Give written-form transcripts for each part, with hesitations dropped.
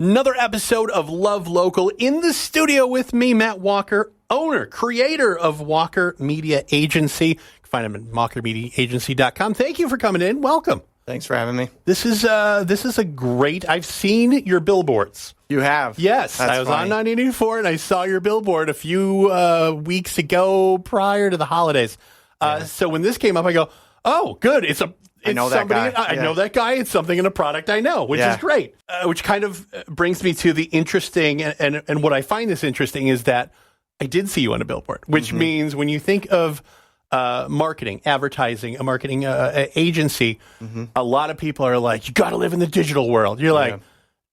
Another episode of Love Local. In the studio with me, Matt Walker, owner, creator of Walker Media Agency. You can find him at walkermediaagency.com. Thank you for coming in. Welcome. Thanks for having me. This is a great. I've seen your billboards. You have? Yes. That's I was funny. on 984 and I saw your billboard a few weeks ago prior to the holidays. So when this came up, I go, oh, good. I know that guy. I know that guy. It's something in a product I know, which is great. Which kind of brings me to the interesting, and what I find this interesting is that I did see you on a billboard, which means when you think of marketing, advertising, a marketing agency, a lot of people are like, you got to live in the digital world. You're like,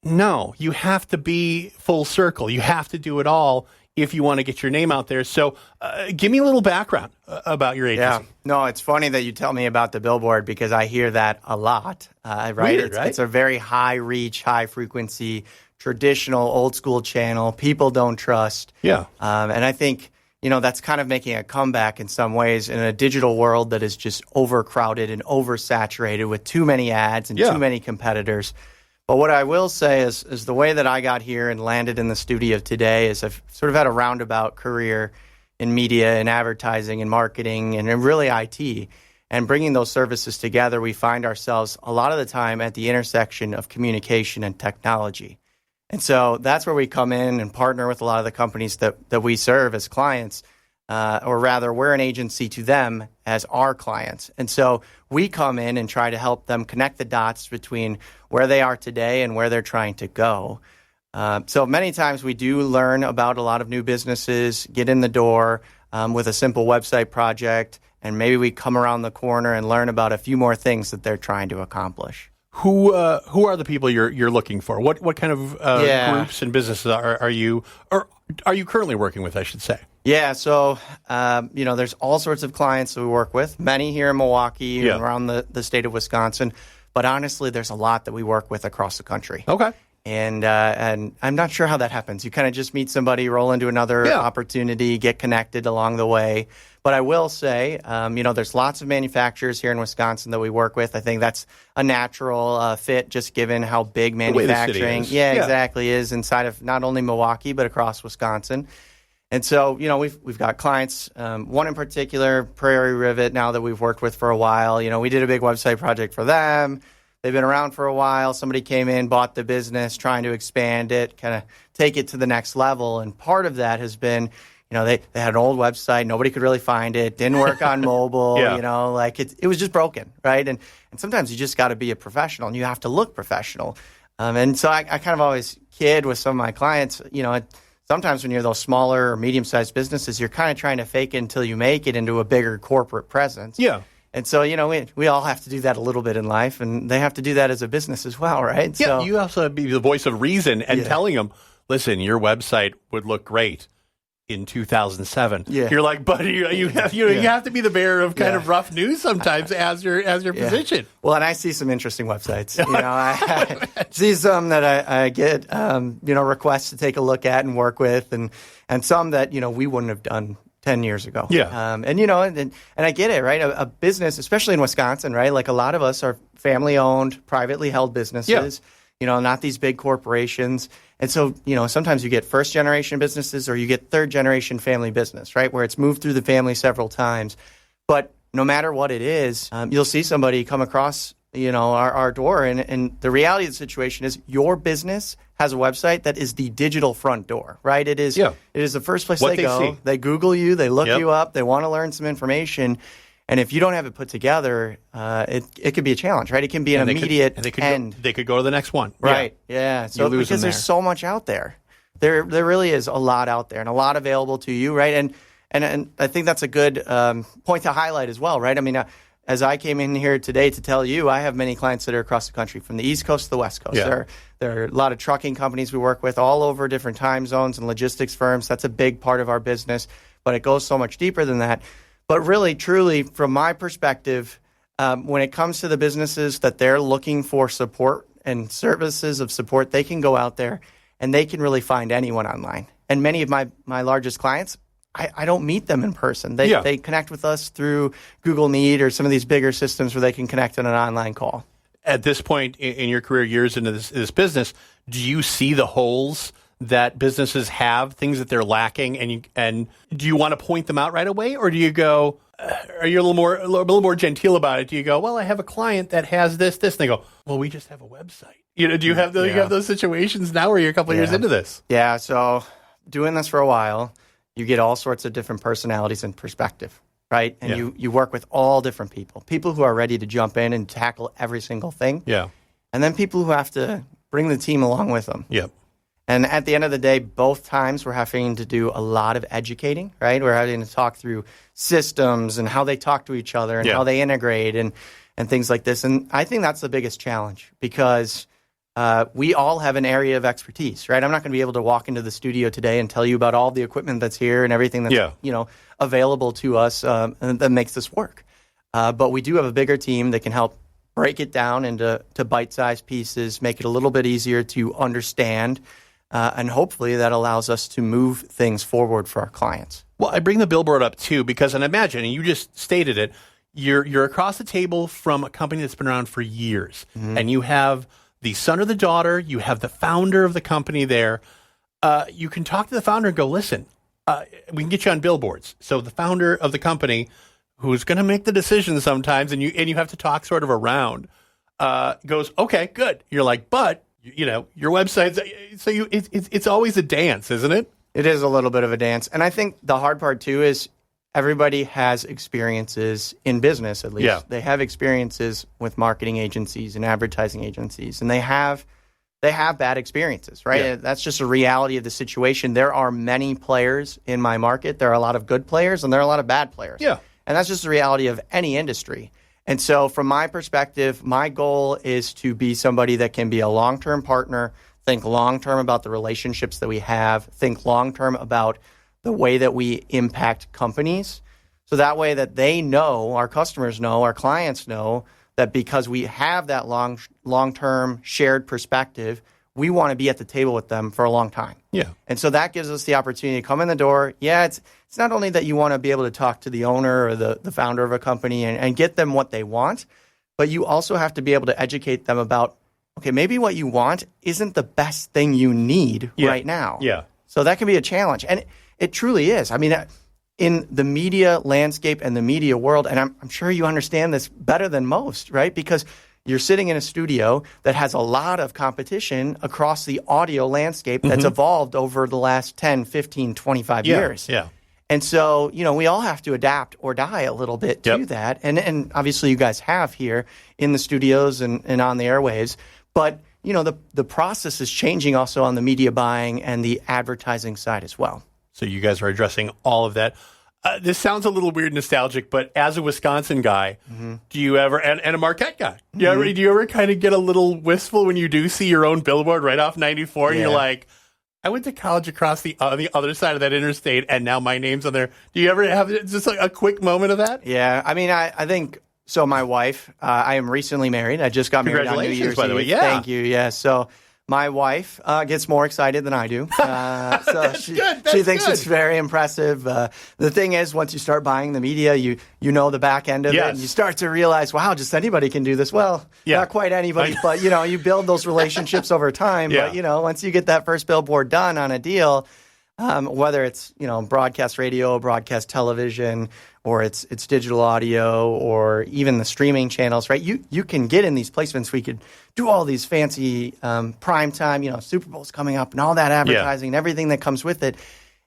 no, you have to be full circle. You have to do it all if you want to get your name out there. So give me a little background about your agency. Yeah. No, it's funny that you tell me about the billboard because I hear that a lot, right? Weird, right? It's a very high reach, high frequency, traditional, old school channel. People don't trust. Yeah. And I think, that's kind of making a comeback in some ways in a digital world that is just overcrowded and oversaturated with too many ads and too many competitors. But what I will say is the way that I got here and landed in the studio today is I've sort of had a roundabout career in media and advertising and marketing and really IT. And bringing those services together, we find ourselves a lot of the time at the intersection of communication and technology. And so that's where we come in and partner with a lot of the companies that we serve as clients, or rather we're an agency to them as our clients. And so we come in and try to help them connect the dots between where they are today and where they're trying to go. So many times we do learn about a lot of new businesses, get in the door with a simple website project, and maybe we come around the corner and learn about a few more things that they're trying to accomplish. Who are the people you're looking for? What kind of groups and businesses are you currently working with, I should say? Yeah, so there's all sorts of clients that we work with, many here in Milwaukee and around the state of Wisconsin. But honestly, there's a lot that we work with across the country. Okay. And I'm not sure how that happens. You kind of just meet somebody, roll into another opportunity, get connected along the way. But I will say, there's lots of manufacturers here in Wisconsin that we work with. I think that's a natural fit, just given how big manufacturing, exactly, is inside of not only Milwaukee but across Wisconsin. And so, we've got clients, one in particular, Prairie Rivet, now that we've worked with for a while. We did a big website project for them. They've been around for a while. Somebody came in, bought the business, trying to expand it, kind of take it to the next level. And part of that has been, they had an old website. Nobody could really find it. Didn't work on mobile. It was just broken, right? And sometimes you just got to be a professional, and you have to look professional. And so I kind of always kid with some of my clients, sometimes when you're those smaller or medium-sized businesses, you're kind of trying to fake it until you make it into a bigger corporate presence. Yeah. And so, we all have to do that a little bit in life, and they have to do that as a business as well, right? Yeah, so, you also have to be the voice of reason and telling them, listen, your website would look great in 2007. Yeah. You're like, but you have to be the bearer of kind of rough news sometimes as your position. Well, and I see some interesting websites. I see some that I get requests to take a look at and work with, and some that we wouldn't have done 10 years ago. Yeah. And I get it, right? A business, especially in Wisconsin, right? Like a lot of us are family owned, privately held businesses. Not these big corporations. And so, sometimes you get first generation businesses or you get third generation family business, right? Where it's moved through the family several times. But no matter what it is, you'll see somebody come across, our door. And the reality of the situation is your business has a website that is the digital front door, right? It is the first place they go. See. They Google you, they look you up, they want to learn some information. And if you don't have it put together, it could be a challenge, right? It can be an immediate end. They could go to the next one. Right, yeah. So because there's so much out there. There really is a lot out there and a lot available to you, right? And I think that's a good point to highlight as well, right? I mean, as I came in here today to tell you, I have many clients that are across the country, from the East Coast to the West Coast. Yeah. There are a lot of trucking companies we work with all over different time zones and logistics firms. That's a big part of our business, but it goes so much deeper than that. But really, truly, from my perspective, when it comes to the businesses that they're looking for support and services of support, they can go out there and they can really find anyone online. And many of my largest clients, I don't meet them in person. They connect with us through Google Meet or some of these bigger systems where they can connect on an online call. at this point in your career, years into this business, do you see the holes that businesses have, things that they're lacking, and do you want to point them out right away, or do you go, are you a little more genteel about it? Do you go, well, I have a client that has this, and they go, well, we just have a website. Do you have you have those situations now where you're a couple of years into this? Yeah. So doing this for a while, you get all sorts of different personalities and perspective, right? And you work with all different people who are ready to jump in and tackle every single thing. Yeah. And then people who have to bring the team along with them. Yep. And at the end of the day, both times we're having to do a lot of educating, right? We're having to talk through systems and how they talk to each other and how they integrate and things like this. And I think that's the biggest challenge because we all have an area of expertise, right? I'm not going to be able to walk into the studio today and tell you about all the equipment that's here and everything that's available to us and that makes this work. But we do have a bigger team that can help break it down into bite-sized pieces, make it a little bit easier to understand. And hopefully that allows us to move things forward for our clients. Well, I bring the billboard up too because, and imagine, and you just stated it, you're across the table from a company that's been around for years, and you have the son or the daughter, you have the founder of the company there. You can talk to the founder and go, listen, we can get you on billboards. So the founder of the company, who's going to make the decision sometimes, and you have to talk sort of around, goes, okay, good. You're like, but your website's, so it's always a dance, isn't it? It is a little bit of a dance. And I think the hard part too is everybody has experiences in business, at least. Yeah. They have experiences with marketing agencies and advertising agencies, and they have bad experiences, right? Yeah. That's just a reality of the situation. There are many players in my market. There are a lot of good players and there are a lot of bad players. Yeah. And that's just the reality of any industry. And so from my perspective, my goal is to be somebody that can be a long-term partner, think long-term about the relationships that we have, think long-term about the way that we impact companies. So that way that they know, our customers know, our clients know that because we have that long-term shared perspective, we want to be at the table with them for a long time. Yeah. And so that gives us the opportunity to come in the door. Yeah, it's not only that you want to be able to talk to the owner or the founder of a company and get them what they want, but you also have to be able to educate them about, okay, maybe what you want isn't the best thing you need right now. Yeah. So that can be a challenge. And it truly is. I mean, in the media landscape and the media world, and I'm sure you understand this better than most, right? Because you're sitting in a studio that has a lot of competition across the audio landscape that's evolved over the last 10, 15, 25 years. Yeah. And so, we all have to adapt or die a little bit to that. And obviously you guys have here in the studios and on the airwaves. But, the process is changing also on the media buying and the advertising side as well. So you guys are addressing all of that. This sounds a little weird, nostalgic, but as a Wisconsin guy, do you ever, and a Marquette guy, do you ever kind of get a little wistful when you do see your own billboard right off 94 and you're like, I went to college across the other side of that interstate and now my name's on there. Do you ever have just like a quick moment of that? Yeah. I mean, I think, so my wife, I am recently married. I just got married on New Year's by the way. Eve. Yeah. Thank you. Yeah. So my wife gets more excited than I do. So she thinks it's very impressive. The thing is, once you start buying the media, you know the back end of it, and you start to realize, wow, just anybody can do this. Well, not quite anybody, but you build those relationships over time. But once you get that first billboard done on a deal, whether it's broadcast radio, broadcast television, or it's digital audio, or even the streaming channels, right? You can get in these placements. We could do all these fancy prime time, Super Bowl's coming up, and all that advertising and everything that comes with it.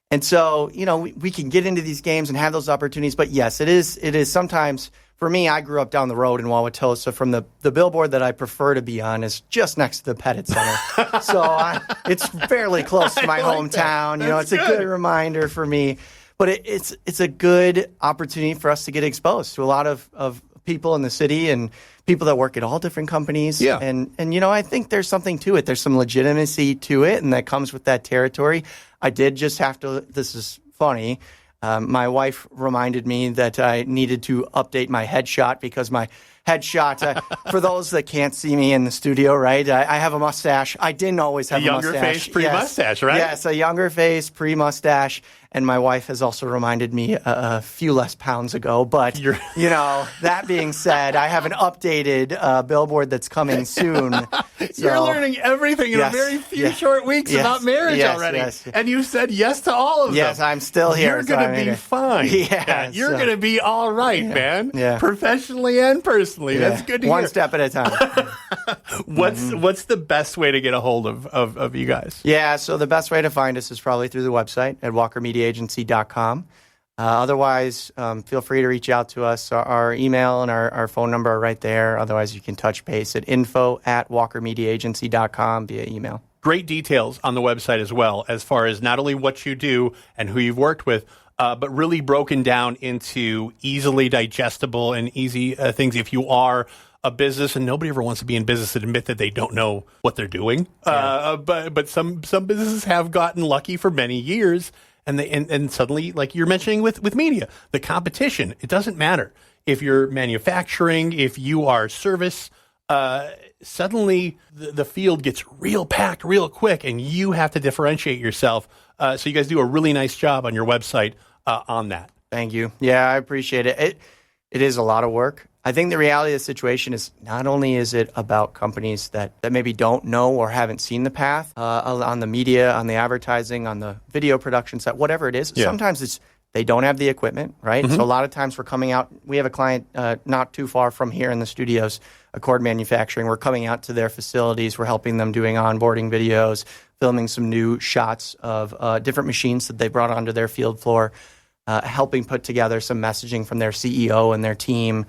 And so, we can get into these games and have those opportunities. But yes, it is sometimes. For me, I grew up down the road in Wauwatosa. From the billboard that I prefer to be on is just next to the Pettit Center. So it's fairly close to my hometown. It's a good reminder for me. But it's a good opportunity for us to get exposed to a lot of people in the city and people that work at all different companies. Yeah. And I think there's something to it. There's some legitimacy to it, and that comes with that territory. I did just have to, this is funny, my wife reminded me that I needed to update my headshot because my headshot, for those that can't see me in the studio, right, I have a mustache. I didn't always have a mustache. Younger face, pre-mustache, right? Yes, a younger face, pre-mustache. And my wife has also reminded me a few less pounds ago. But, that being said, I have an updated billboard that's coming soon. You're learning everything in a very few short weeks about marriage already. Yes. And you said yes to all of them. Yes, I'm still here. You're going to be fine. You're going to be all right, man. Yeah. Professionally and personally. Yeah. That's good to hear. One step at a time. What's the best way to get a hold of you guys? Yeah, so the best way to find us is probably through the website at walkermediaagency.com. Otherwise, feel free to reach out to us. Our email and our phone number are right there. Otherwise, you can touch base at info@walkermediaagency.com via email. Great details on the website as well, as far as not only what you do and who you've worked with, but really broken down into easily digestible and easy things if you are a business, and nobody ever wants to be in business and admit that they don't know what they're doing. But some businesses have gotten lucky for many years, and suddenly, like you're mentioning with media, the competition, it doesn't matter. If you're manufacturing, if you are service, suddenly the field gets real packed real quick, and you have to differentiate yourself. So you guys do a really nice job on your website on that. Thank you. Yeah, I appreciate it. It is a lot of work. I think the reality of the situation is not only is it about companies that maybe don't know or haven't seen the path on the media, on the advertising, on the video production set, whatever it is. Yeah. Sometimes it's they don't have the equipment, right? Mm-hmm. So a lot of times we're coming out. We have a client not too far from here in the studios, Accord Manufacturing. We're coming out to their facilities. We're helping them doing onboarding videos, filming some new shots of different machines that they brought onto their field floor, helping put together some messaging from their CEO and their team.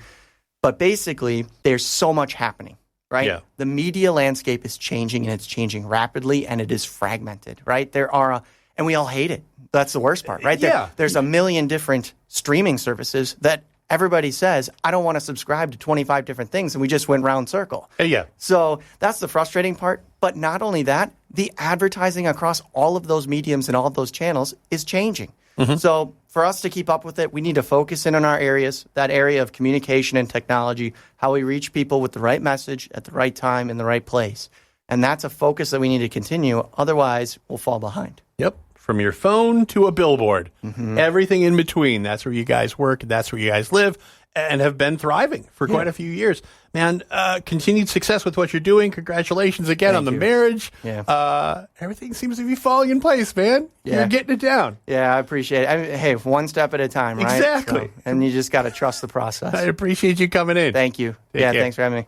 But basically, there's so much happening, right? Yeah. The media landscape is changing, and it's changing rapidly, and it is fragmented, right? And we all hate it. That's the worst part, right? There's a million different streaming services that everybody says, I don't want to subscribe to 25 different things, and we just went round circle. Yeah. So that's the frustrating part. But not only that, the advertising across all of those mediums and all of those channels is changing. Mm-hmm. So for us to keep up with it, we need to focus in on our areas, that area of communication and technology, how we reach people with the right message at the right time in the right place. And that's a focus that we need to continue. Otherwise, we'll fall behind. Yep. From your phone to a billboard, everything in between. That's where you guys work. That's where you guys live and have been thriving for quite a few years. Man, continued success with what you're doing. Congratulations again on the marriage. Yeah. Everything seems to be falling in place, man. Yeah. You're getting it down. Yeah, I appreciate it. I mean, hey, one step at a time, right? Exactly. So, and you just got to trust the process. I appreciate you coming in. Thank you. Take care. Thanks for having me.